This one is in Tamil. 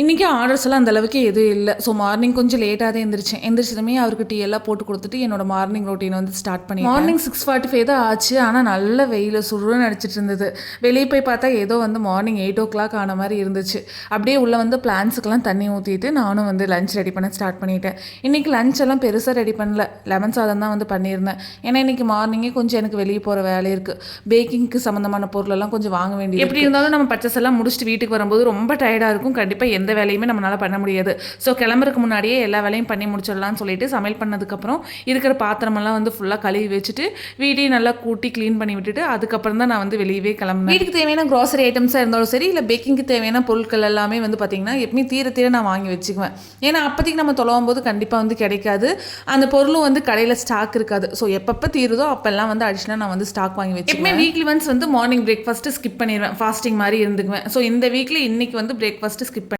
இன்றைக்கி ஆர்டர்ஸ் எல்லாம் அந்த அளவுக்கு எதுவும் இல்லை. ஸோ மார்னிங் கொஞ்சம் லேட்டாக தான் எந்திரிச்சேன். எந்திரிச்சதுமே அவருக்கு டீ எல்லாம் போட்டு கொடுத்துட்டு என்னோட மார்னிங் ரொட்டீனை வந்து ஸ்டார்ட் பண்ணி மார்னிங் 6:45 தான் ஆச்சு. ஆனால் நல்ல வெயில் சுருன்னு அடிச்சிட்டு இருந்தது. வெளியே போய் பார்த்தா ஏதோ வந்து மார்னிங் 8 o'clock ஆன மாதிரி இருந்துச்சு. அப்படியே உள்ளே வந்து பிளான்ஸுக்கெல்லாம் தண்ணி ஊற்றிட்டு நானும் வந்து லஞ்ச் ரெடி பண்ண ஸ்டார்ட் பண்ணிட்டேன். இன்றைக்கி லஞ்ச் எல்லாம் பெருசாக ரெடி பண்ணல. லெமன் சாதம் தான் வந்து பண்ணியிருந்தேன். ஏன்னா இன்றைக்கி மார்னிங்கே கொஞ்சம் எனக்கு வெளியே போகிற வேலை இருக்குது. பேக்கிங்க்கு சம்மந்தமான பொருளெல்லாம் கொஞ்சம் வாங்க வேண்டியது. எப்படி இருந்தாலும் நம்ம பர்ச்சேஸ் எல்லாம் முடிச்சுட்டு வீட்டுக்கு வரும்போது ரொம்ப டயர்டாக இருக்கும். கண்டிப்பாக எந்த வேலையுமே நம்மளால் பண்ண முடியாது. ஸோ கிளம்புறதுக்கு முன்னாடியே எல்லா வேலையும் பண்ணி முடிச்சிடலாம்னு சொல்லிட்டு சமையல் பண்ணதுக்கப்புறம் இருக்கிற பாத்திரமெல்லாம் வந்து ஃபுல்லாக கழுவி வச்சுட்டு வீட்டையும் நல்லா கூட்டி க்ளீன் பண்ணி விட்டுட்டு அதுக்கப்புறம் தான் நான் வந்து வெளியவே கிளம்புனேன். வீட்டுக்கு தேவையான க்ராசரி ஐட்டம்ஸாக இருந்தாலும் சரி, இல்லை பேக்கிங்க்கு தேவையான பொருட்கள் எல்லாமே வந்து பார்த்திங்கன்னா எப்பவுமே தீர நான் வாங்கி வச்சுக்குவேன். ஏன்னா அப்போதைக்கு நம்ம தொலைவும் போது கண்டிப்பாக வந்து கிடைக்காது. அந்த பொருளும் வந்து கடையில் ஸ்டாக் இருக்காது. ஸோ எப்பப்போ தீருதோ அப்போல்லாம் வந்து அடிஷனலாக நான் வந்து ஸ்டாக் வாங்கி வச்சுக்குவேன். வீக்லி ஒன்ஸ் வந்து மார்னிங் பிரேக்ஃபாஸ்ட்டு ஸ்கிப் பண்ணிடுவேன். ஃபாஸ்டிங் மாதிரி இருந்துக்குவேன். ஸோ இந்த வீக்லி இன்னைக்கு வந்து பிரேக்ஃபாஸ்ட்டு ஸ்கிப்